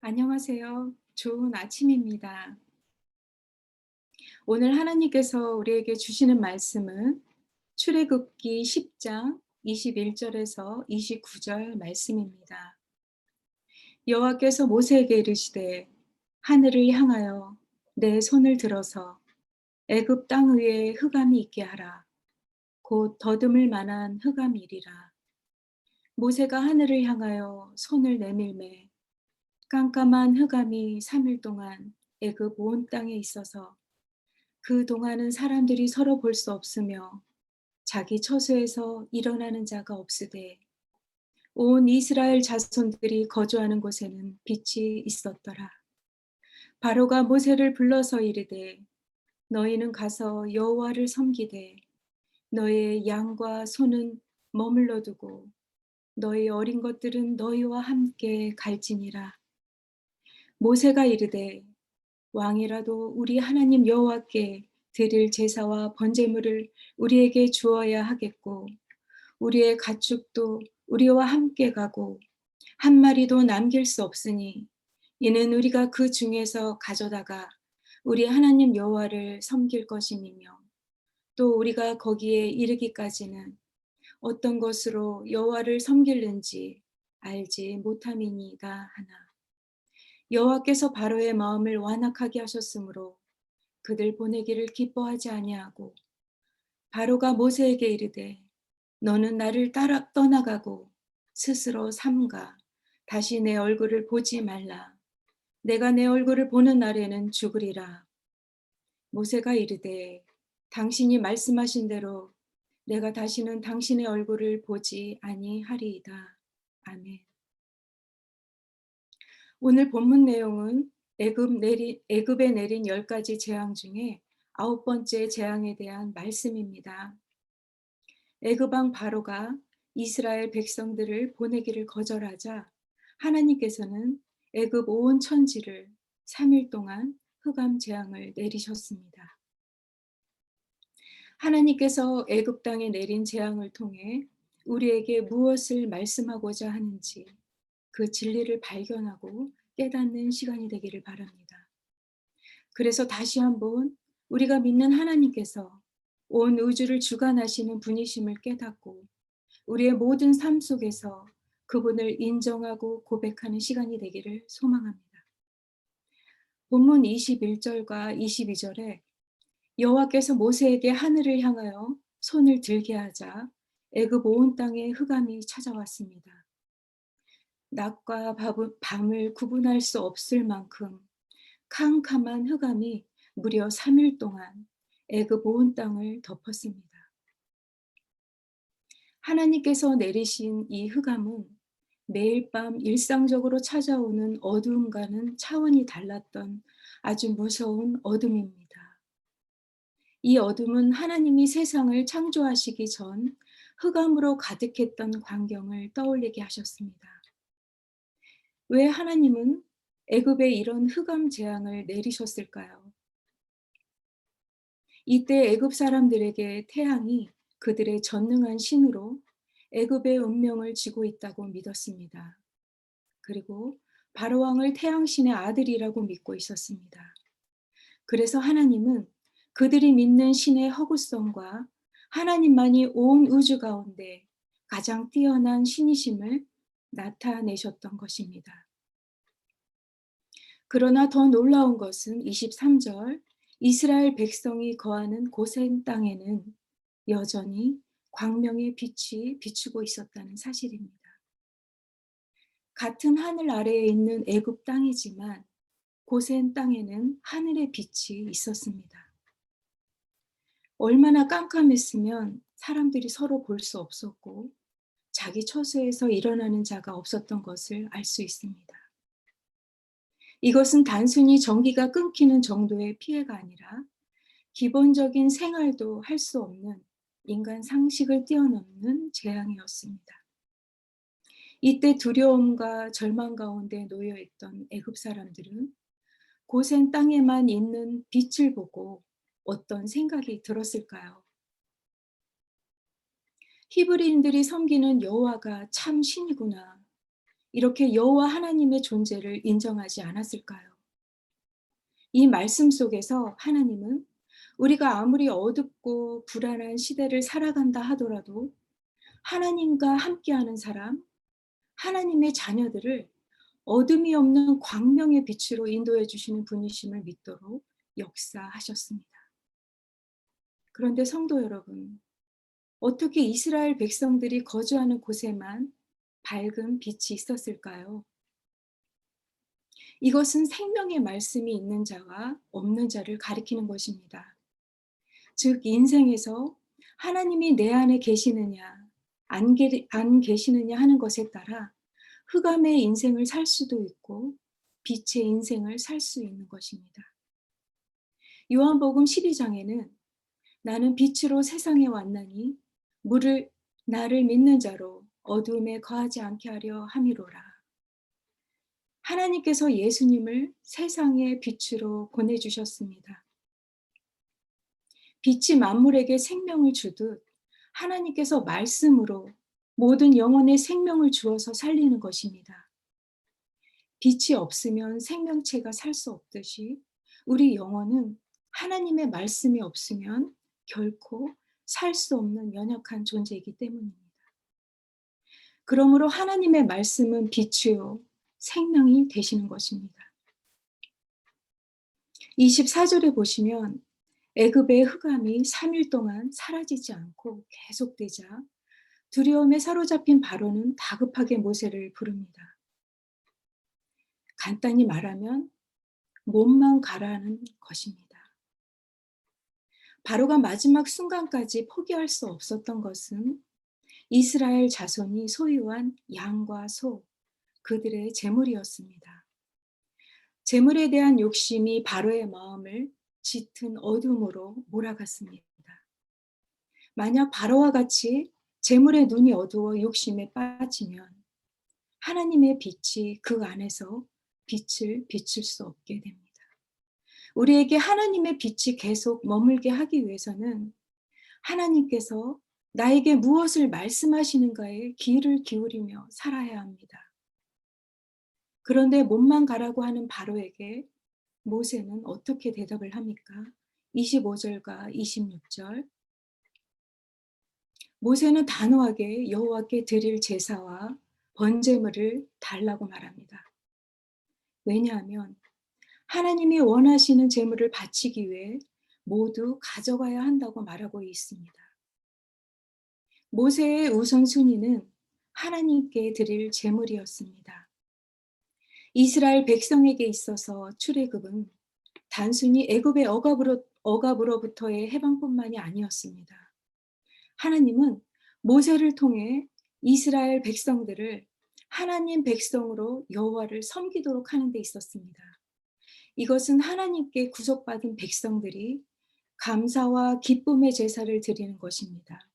안녕하세요. 좋은 아침입니다. 오늘 하나님께서 우리에게 주시는 말씀은 출애굽기 10장 21절에서 29절 말씀입니다. 여호와께서 모세에게 이르시되 하늘을 향하여 내 손을 들어서 애굽 땅 위에 흑암이 있게 하라. 곧 더듬을 만한 흑암이리라. 모세가 하늘을 향하여 손을 내밀매 깜깜한 흑암이 3일 동안 애굽 온 땅에 있어서 그 동안은 사람들이 서로 볼 수 없으며 자기 처소에서 일어나는 자가 없으되 온 이스라엘 자손들이 거주하는 곳에는 빛이 있었더라. 바로가 모세를 불러서 이르되 너희는 가서 여호와를 섬기되 너희의 양과 소는 머물러 두고 너희 어린 것들은 너희와 함께 갈지니라. 모세가 이르되 왕이라도 우리 하나님 여호와께 드릴 제사와 번제물을 우리에게 주어야 하겠고 우리의 가축도 우리와 함께 가고 한 마리도 남길 수 없으니 이는 우리가 그 중에서 가져다가 우리 하나님 여호와를 섬길 것임이며 또 우리가 거기에 이르기까지는 어떤 것으로 여호와를 섬길는지 알지 못함이니이다 하나. 여호와께서 바로의 마음을 완악하게 하셨으므로 그들 보내기를 기뻐하지 아니하고 바로가 모세에게 이르되 너는 나를 따라 떠나가고 스스로 삼가 다시 내 얼굴을 보지 말라. 내가 내 얼굴을 보는 날에는 죽으리라. 모세가 이르되 당신이 말씀하신 대로 내가 다시는 당신의 얼굴을 보지 아니하리이다. 아멘. 오늘 본문 내용은 애굽에 내린 10가지 재앙 중에 9번째 재앙에 대한 말씀입니다. 애굽 왕 바로가 이스라엘 백성들을 보내기를 거절하자 하나님께서는 애굽 온 천지를 3일 동안 흑암 재앙을 내리셨습니다. 하나님께서 애굽 땅에 내린 재앙을 통해 우리에게 무엇을 말씀하고자 하는지 그 진리를 발견하고 깨닫는 시간이 되기를 바랍니다. 그래서 다시 한번 우리가 믿는 하나님께서 온 우주를 주관하시는 분이심을 깨닫고 우리의 모든 삶 속에서 그분을 인정하고 고백하는 시간이 되기를 소망합니다. 본문 21절과 22절에 여호와께서 모세에게 하늘을 향하여 손을 들게 하자 애굽 온 땅에 흑암이 찾아왔습니다. 낮과 밤을 구분할 수 없을 만큼 캄캄한 흑암이 무려 3일 동안 애굽 온 땅을 덮었습니다. 하나님께서 내리신 이 흑암은 매일 밤 일상적으로 찾아오는 어두움과는 차원이 달랐던 아주 무서운 어둠입니다. 이 어둠은 하나님이 세상을 창조하시기 전 흑암으로 가득했던 광경을 떠올리게 하셨습니다. 왜 하나님은 애굽에 이런 흑암 재앙을 내리셨을까요? 이때 애굽 사람들에게 태양이 그들의 전능한 신으로 애굽의 운명을 쥐고 있다고 믿었습니다. 그리고 바로 왕을 태양신의 아들이라고 믿고 있었습니다. 그래서 하나님은 그들이 믿는 신의 허구성과 하나님만이 온 우주 가운데 가장 뛰어난 신이심을 나타내셨던 것입니다. 그러나 더 놀라운 것은 23절 이스라엘 백성이 거하는 고센 땅에는 여전히 광명의 빛이 비추고 있었다는 사실입니다. 같은 하늘 아래에 있는 애굽 땅이지만 고센 땅에는 하늘의 빛이 있었습니다. 얼마나 깜깜했으면 사람들이 서로 볼 수 없었고 자기 처소에서 일어나는 자가 없었던 것을 알 수 있습니다. 이것은 단순히 전기가 끊기는 정도의 피해가 아니라 기본적인 생활도 할 수 없는 인간 상식을 뛰어넘는 재앙이었습니다. 이때 두려움과 절망 가운데 놓여 있던 애굽 사람들은 고센 땅에만 있는 빛을 보고 어떤 생각이 들었을까요? 히브리인들이 섬기는 여호와가 참 신이구나. 이렇게 여호와 하나님의 존재를 인정하지 않았을까요? 이 말씀 속에서 하나님은 우리가 아무리 어둡고 불안한 시대를 살아간다 하더라도 하나님과 함께하는 사람, 하나님의 자녀들을 어둠이 없는 광명의 빛으로 인도해 주시는 분이심을 믿도록 역사하셨습니다. 그런데 성도 여러분, 어떻게 이스라엘 백성들이 거주하는 곳에만 밝은 빛이 있었을까요? 이것은 생명의 말씀이 있는 자와 없는 자를 가리키는 것입니다. 즉, 인생에서 하나님이 내 안에 계시느냐, 안 계시느냐 하는 것에 따라 흑암의 인생을 살 수도 있고 빛의 인생을 살 수 있는 것입니다. 요한복음 12장에는 나는 빛으로 세상에 왔나니 나를 믿는 자로 어두움에 거하지 않게 하려 함이로라. 하나님께서 예수님을 세상의 빛으로 보내주셨습니다. 빛이 만물에게 생명을 주듯 하나님께서 말씀으로 모든 영혼의 생명을 주어서 살리는 것입니다. 빛이 없으면 생명체가 살 수 없듯이 우리 영혼은 하나님의 말씀이 없으면 결코 살 수 없는 연약한 존재이기 때문입니다. 그러므로 하나님의 말씀은 빛이요 생명이 되시는 것입니다. 24절에 보시면 애굽의 흑암이 3일 동안 사라지지 않고 계속되자 두려움에 사로잡힌 바로는 다급하게 모세를 부릅니다. 간단히 말하면 몸만 가라는 것입니다. 바로가 마지막 순간까지 포기할 수 없었던 것은 이스라엘 자손이 소유한 양과 소, 그들의 재물이었습니다. 재물에 대한 욕심이 바로의 마음을 짙은 어둠으로 몰아갔습니다. 만약 바로와 같이 재물의 눈이 어두워 욕심에 빠지면 하나님의 빛이 그 안에서 빛을 비출 수 없게 됩니다. 우리에게 하나님의 빛이 계속 머물게 하기 위해서는 하나님께서 나에게 무엇을 말씀하시는가에 귀를 기울이며 살아야 합니다. 그런데 몸만 가라고 하는 바로에게 모세는 어떻게 대답을 합니까? 25절과 26절. 모세는 단호하게 여호와께 드릴 제사와 번제물을 달라고 말합니다. 왜냐하면 하나님이 원하시는 제물을 바치기 위해 모두 가져가야 한다고 말하고 있습니다. 모세의 우선순위는 하나님께 드릴 제물이었습니다. 이스라엘 백성에게 있어서 출애굽은 단순히 애굽의 억압으로부터의 해방뿐만이 아니었습니다. 하나님은 모세를 통해 이스라엘 백성들을 하나님 백성으로 여호와를 섬기도록 하는 데 있었습니다. 이것은 하나님께 구속받은 백성들이 감사와 기쁨의 제사를 드리는 것입니다.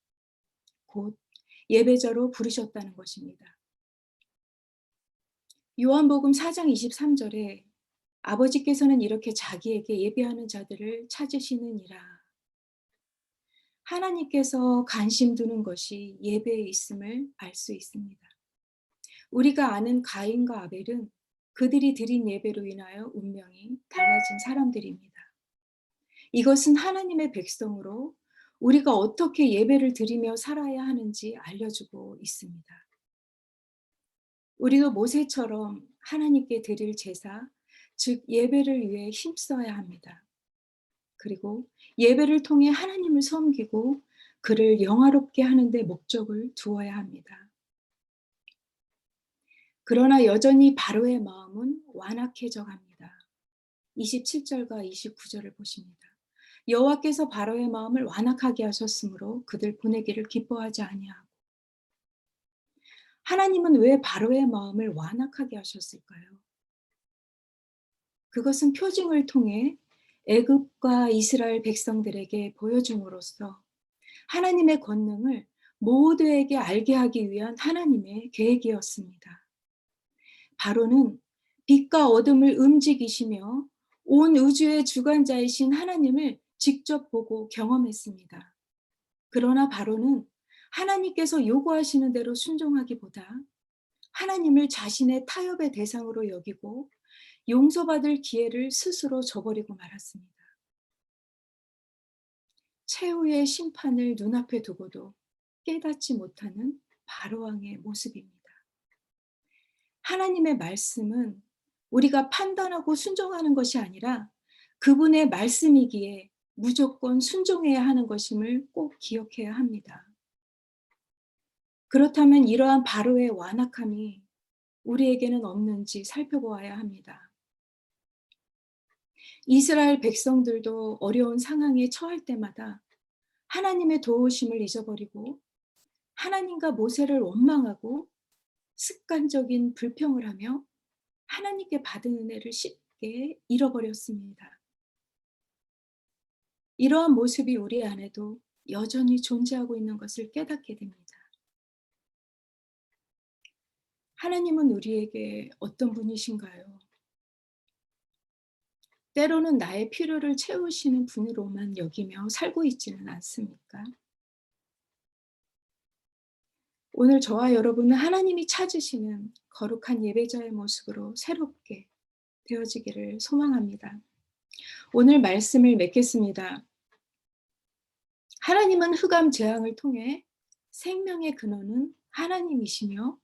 곧 예배자로 부르셨다는 것입니다. 요한복음 4장 23절에 아버지께서는 이렇게 자기에게 예배하는 자들을 찾으시느니라. 하나님께서 관심 두는 것이 예배에 있음을 알 수 있습니다. 우리가 아는 가인과 아벨은 그들이 드린 예배로 인하여 운명이 달라진 사람들입니다. 이것은 하나님의 백성으로 우리가 어떻게 예배를 드리며 살아야 하는지 알려주고 있습니다. 우리도 모세처럼 하나님께 드릴 제사, 즉 예배를 위해 힘써야 합니다. 그리고 예배를 통해 하나님을 섬기고 그를 영화롭게 하는 데 목적을 두어야 합니다. 그러나 여전히 바로의 마음은 완악해져 갑니다. 27절과 29절을 보십니다. 여호와께서 바로의 마음을 완악하게 하셨으므로 그들 보내기를 기뻐하지 아니하고. 하나님은 왜 바로의 마음을 완악하게 하셨을까요? 그것은 표징을 통해 애굽과 이스라엘 백성들에게 보여줌으로써 하나님의 권능을 모두에게 알게 하기 위한 하나님의 계획이었습니다. 바로는 빛과 어둠을 움직이시며 온 우주의 주관자이신 하나님을 직접 보고 경험했습니다. 그러나 바로는 하나님께서 요구하시는 대로 순종하기보다 하나님을 자신의 타협의 대상으로 여기고 용서받을 기회를 스스로 저버리고 말았습니다. 최후의 심판을 눈앞에 두고도 깨닫지 못하는 바로왕의 모습입니다. 하나님의 말씀은 우리가 판단하고 순종하는 것이 아니라 그분의 말씀이기에 무조건 순종해야 하는 것임을 꼭 기억해야 합니다. 그렇다면 이러한 바로의 완악함이 우리에게는 없는지 살펴보아야 합니다. 이스라엘 백성들도 어려운 상황에 처할 때마다 하나님의 도우심을 잊어버리고 하나님과 모세를 원망하고 습관적인 불평을 하며 하나님께 받은 은혜를 쉽게 잃어버렸습니다. 이러한 모습이 우리 안에도 여전히 존재하고 있는 것을 깨닫게 됩니다. 하나님은 우리에게 어떤 분이신가요? 때로는 나의 필요를 채우시는 분으로만 여기며 살고 있지는 않습니까? 오늘 저와 여러분은 하나님이 찾으시는 거룩한 예배자의 모습으로 새롭게 되어지기를 소망합니다. 오늘 말씀을 맺겠습니다. 하나님은 흑암 재앙을 통해 생명의 근원은 하나님이시며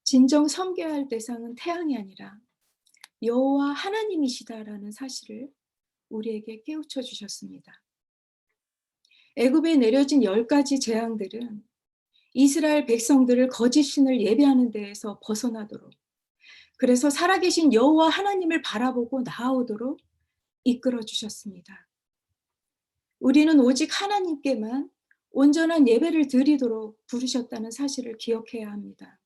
진정 섬겨야 할 대상은 태양이 아니라 여호와 하나님이시다라는 사실을 우리에게 깨우쳐 주셨습니다. 애굽에 내려진 10가지 재앙들은 이스라엘 백성들을 거짓 신을 예배하는 데에서 벗어나도록, 그래서 살아계신 여호와 하나님을 바라보고 나아오도록 이끌어 주셨습니다. 우리는 오직 하나님께만 온전한 예배를 드리도록 부르셨다는 사실을 기억해야 합니다.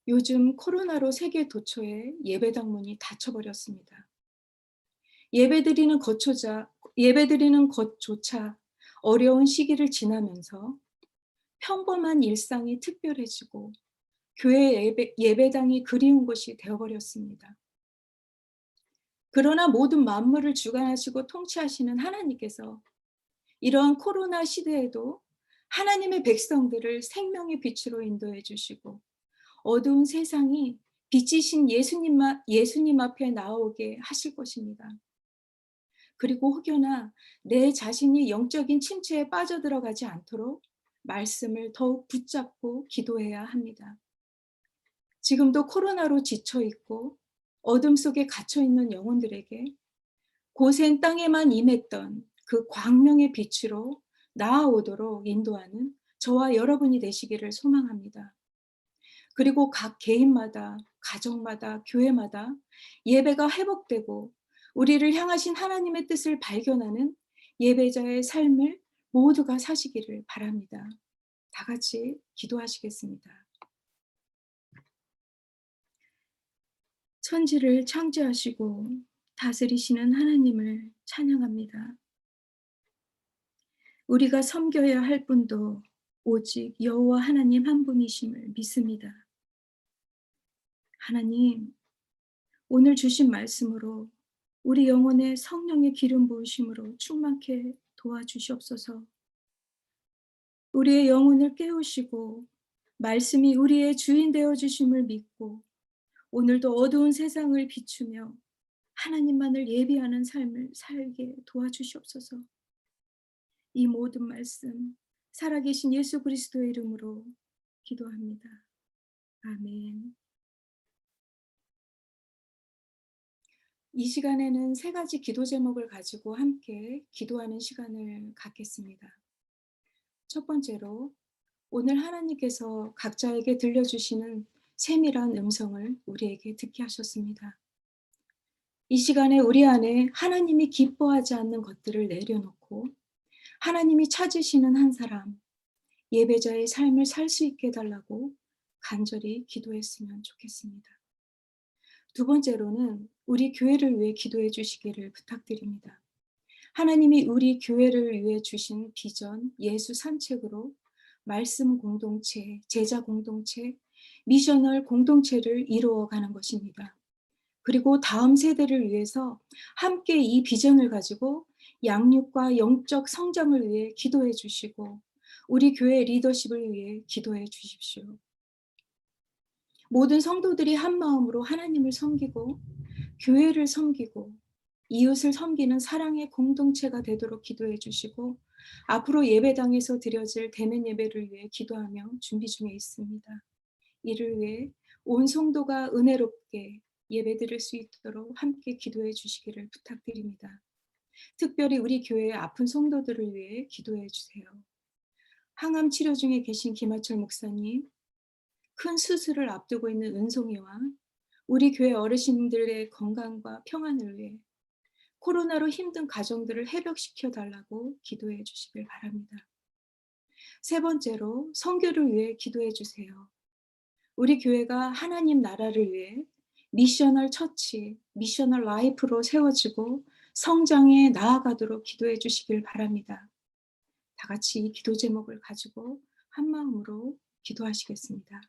요즘 코로나로 세계 도처에 예배당 문이 닫혀버렸습니다. 예배드리는 것조차 어려운 시기를 지나면서 평범한 일상이 특별해지고 교회 예배당이 그리운 것이 되어버렸습니다. 그러나 모든 만물을 주관하시고 통치하시는 하나님께서 이러한 코로나 시대에도 하나님의 백성들을 생명의 빛으로 인도해 주시고 어두운 세상이 빛이신 예수님 앞에 나오게 하실 것입니다. 그리고 혹여나 내 자신이 영적인 침체에 빠져들어가지 않도록 말씀을 더욱 붙잡고 기도해야 합니다. 지금도 코로나로 지쳐있고 어둠 속에 갇혀있는 영혼들에게 고센 땅에만 임했던 그 광명의 빛으로 나아오도록 인도하는 저와 여러분이 되시기를 소망합니다. 그리고 각 개인마다, 가정마다, 교회마다 예배가 회복되고 우리를 향하신 하나님의 뜻을 발견하는 예배자의 삶을 모두가 사시기를 바랍니다. 다 같이 기도하시겠습니다. 천지를 창조하시고 다스리시는 하나님을 찬양합니다. 우리가 섬겨야 할 분도 오직 여호와 하나님 한 분이심을 믿습니다. 하나님, 오늘 주신 말씀으로 우리 영혼의 성령의 기름 부으심으로 충만케 도와주시옵소서. 우리의 영혼을 깨우시고 말씀이 우리의 주인 되어 주심을 믿고 오늘도 어두운 세상을 비추며 하나님만을 예비하는 삶을 살게 도와주시옵소서. 이 모든 말씀 살아계신 예수 그리스도의 이름으로 기도합니다. 아멘. 이 시간에는 3가지 기도 제목을 가지고 함께 기도하는 시간을 갖겠습니다. 첫 번째로 오늘 하나님께서 각자에게 들려주시는 세밀한 음성을 우리에게 듣게 하셨습니다. 이 시간에 우리 안에 하나님이 기뻐하지 않는 것들을 내려놓고 하나님이 찾으시는 한 사람, 예배자의 삶을 살 수 있게 해달라고 간절히 기도했으면 좋겠습니다. 두 번째로는 우리 교회를 위해 기도해 주시기를 부탁드립니다. 하나님이 우리 교회를 위해 주신 비전, 예수 산책으로 말씀 공동체, 제자 공동체, 미셔널 공동체를 이루어가는 것입니다. 그리고 다음 세대를 위해서 함께 이 비전을 가지고 양육과 영적 성장을 위해 기도해 주시고 우리 교회 리더십을 위해 기도해 주십시오. 모든 성도들이 한 마음으로 하나님을 섬기고 교회를 섬기고 이웃을 섬기는 사랑의 공동체가 되도록 기도해 주시고, 앞으로 예배당에서 드려질 대면 예배를 위해 기도하며 준비 중에 있습니다. 이를 위해 온 성도가 은혜롭게 예배드릴 수 있도록 함께 기도해 주시기를 부탁드립니다. 특별히 우리 교회의 아픈 성도들을 위해 기도해 주세요. 항암 치료 중에 계신 김하철 목사님, 큰 수술을 앞두고 있는 은송이와 우리 교회 어르신들의 건강과 평안을 위해 코로나로 힘든 가정들을 회복시켜 달라고 기도해 주시길 바랍니다. 세 번째로 선교를 위해 기도해 주세요. 우리 교회가 하나님 나라를 위해 미셔널 처치, 미셔널 라이프로 세워지고 성장해 나아가도록 기도해 주시길 바랍니다. 다 같이 이 기도 제목을 가지고 한 마음으로 기도하시겠습니다.